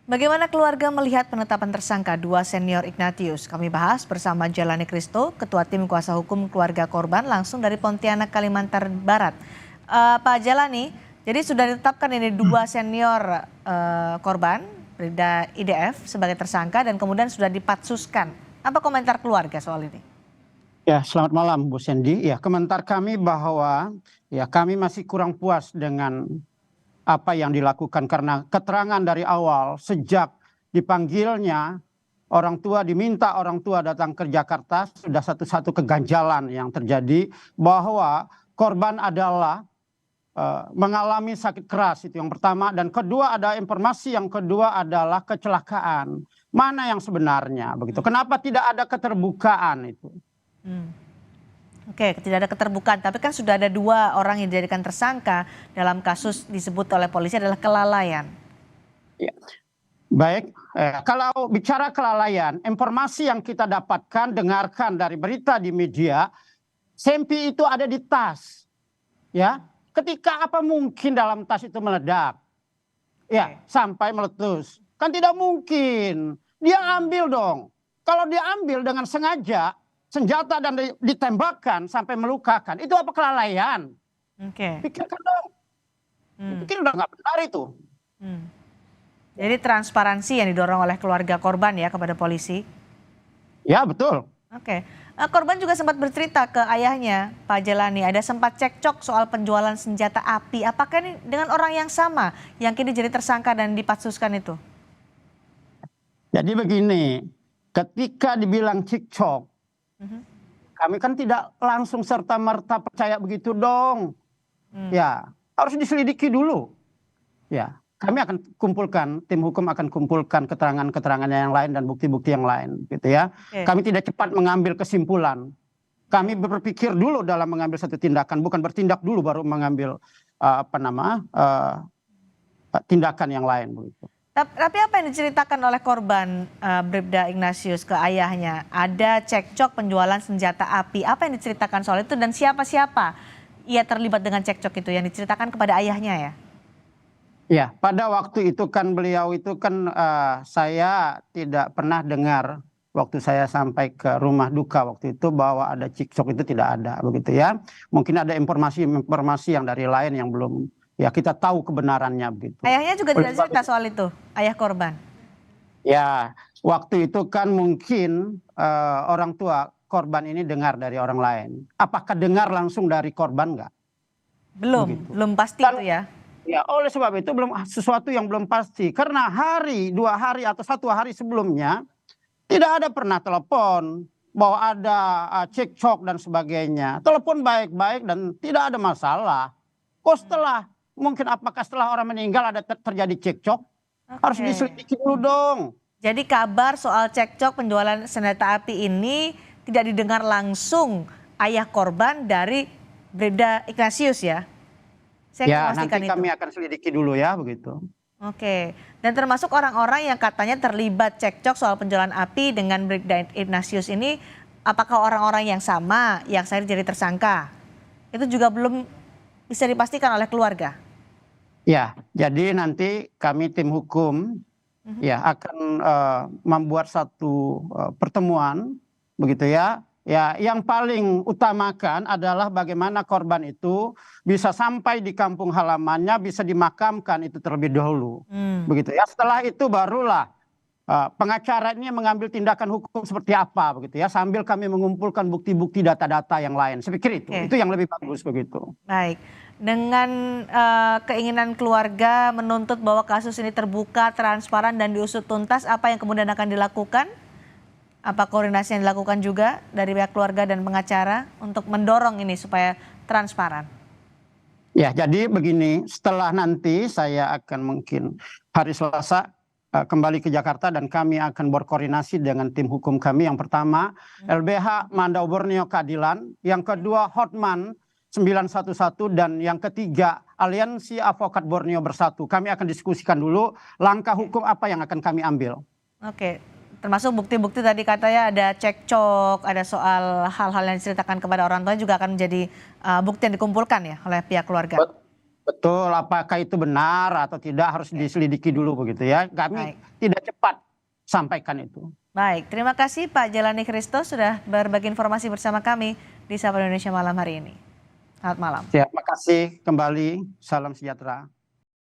Bagaimana keluarga melihat penetapan tersangka dua senior Ignatius? Kami bahas bersama Jalani Kristo, Ketua Tim Kuasa Hukum Keluarga Korban langsung dari Pontianak, Kalimantan Barat. Pak Jalani, jadi sudah ditetapkan ini dua senior korban, Bribda IDF sebagai tersangka dan kemudian sudah dipatsuskan. Apa komentar keluarga soal ini? Ya, selamat malam Bu Sandy. Ya, komentar kami bahwa kami masih kurang puas dengan apa yang dilakukan karena keterangan dari awal sejak dipanggilnya diminta orang tua datang ke Jakarta, sudah satu-satu keganjalan yang terjadi bahwa korban adalah mengalami sakit keras, itu yang pertama, dan kedua ada informasi yang kedua adalah kecelakaan. Mana yang sebenarnya begitu? Kenapa tidak ada keterbukaan itu? Oke, tidak ada keterbukaan, tapi kan sudah ada dua orang yang dijadikan tersangka dalam kasus disebut oleh polisi adalah kelalaian. Ya. Baik, kalau bicara kelalaian, informasi yang kita dapatkan, dengarkan dari berita di media, sempi itu ada di tas. Ya, ketika apa mungkin dalam tas itu meledak? Ya, sampai meletus. Kan tidak mungkin. Dia ambil dong. Kalau dia ambil dengan sengaja, senjata dan ditembakkan sampai melukakan, itu apa kelalaian? Pikirkan dong. Pikir udah nggak benar itu. Jadi transparansi yang didorong oleh keluarga korban ya kepada polisi? Ya betul. Oke, korban juga sempat bercerita ke ayahnya, Pak Jalani, ada sempat cekcok soal penjualan senjata api. Apakah ini dengan orang yang sama yang kini jadi tersangka dan dipatsuskan itu? Jadi begini, ketika dibilang cekcok, kami kan tidak langsung serta-merta percaya begitu dong. Ya, harus diselidiki dulu. Ya, kami akan kumpulkan, tim hukum akan kumpulkan keterangan-keterangan yang lain dan bukti-bukti yang lain, gitu ya. Kami tidak cepat mengambil kesimpulan. Kami berpikir dulu dalam mengambil satu tindakan, bukan bertindak dulu baru mengambil tindakan yang lain, begitu. Tapi apa yang diceritakan oleh korban Bribda Ignatius ke ayahnya? Ada cekcok penjualan senjata api. Apa yang diceritakan soal itu dan siapa-siapa ia terlibat dengan cekcok itu yang diceritakan kepada ayahnya ya? Ya, pada waktu itu kan beliau itu kan saya tidak pernah dengar waktu saya sampai ke rumah duka waktu itu bahwa ada cekcok, itu tidak ada begitu ya. Mungkin ada informasi yang dari lain yang belum kita tahu kebenarannya begitu. Ayahnya juga tidak cerita soal itu, ayah korban? Ya, waktu itu kan mungkin orang tua korban ini dengar dari orang lain. Apakah dengar langsung dari korban enggak? Belum pasti itu ya? Ya, oleh sebab itu belum sesuatu yang belum pasti. Karena dua hari atau satu hari sebelumnya tidak ada pernah telepon bahwa ada cekcok dan sebagainya. Telepon baik-baik dan tidak ada masalah. Mungkin apakah setelah orang meninggal ada terjadi cekcok? Harus diselidiki dulu dong. Jadi kabar soal cekcok penjualan senjata api ini tidak didengar langsung ayah korban dari Bribda Ignatius ya? Ya, nanti kami akan selidiki dulu ya begitu. Oke, dan termasuk orang-orang yang katanya terlibat cekcok soal penjualan api dengan Bribda Ignatius ini, apakah orang-orang yang sama yang saya jadi tersangka? Itu juga belum bisa dipastikan oleh keluarga. Ya, jadi nanti kami tim hukum akan membuat satu pertemuan begitu ya. Ya, yang paling utamakan adalah bagaimana korban itu bisa sampai di kampung halamannya, bisa dimakamkan itu terlebih dahulu. Begitu ya. Setelah itu barulah pengacaranya mengambil tindakan hukum seperti apa begitu ya, sambil kami mengumpulkan bukti-bukti data-data yang lain. Saya pikir itu yang lebih bagus begitu. Baik. Dengan keinginan keluarga menuntut bahwa kasus ini terbuka, transparan dan diusut tuntas, apa yang kemudian akan dilakukan? Apa koordinasi yang dilakukan juga dari pihak keluarga dan pengacara untuk mendorong ini supaya transparan? Ya, jadi begini, setelah nanti saya akan mungkin hari Selasa kembali ke Jakarta dan kami akan berkoordinasi dengan tim hukum kami. Yang pertama LBH Mandau Borneo Keadilan, yang kedua Hotman 911 dan yang ketiga Aliansi Advokat Borneo Bersatu. Kami akan diskusikan dulu langkah hukum apa yang akan kami ambil. Oke. Termasuk bukti-bukti tadi katanya ada cekcok, ada soal hal-hal yang diceritakan kepada orang tua juga akan menjadi bukti yang dikumpulkan ya oleh pihak keluarga. Betul, apakah itu benar atau tidak harus diselidiki dulu begitu ya. Kami Baik. tidak cepat sampaikan itu. Baik, terima kasih Pak Jalani Christo sudah berbagi informasi bersama kami di Sapa Indonesia Malam hari ini. Selamat malam. Terima kasih kembali, salam sejahtera.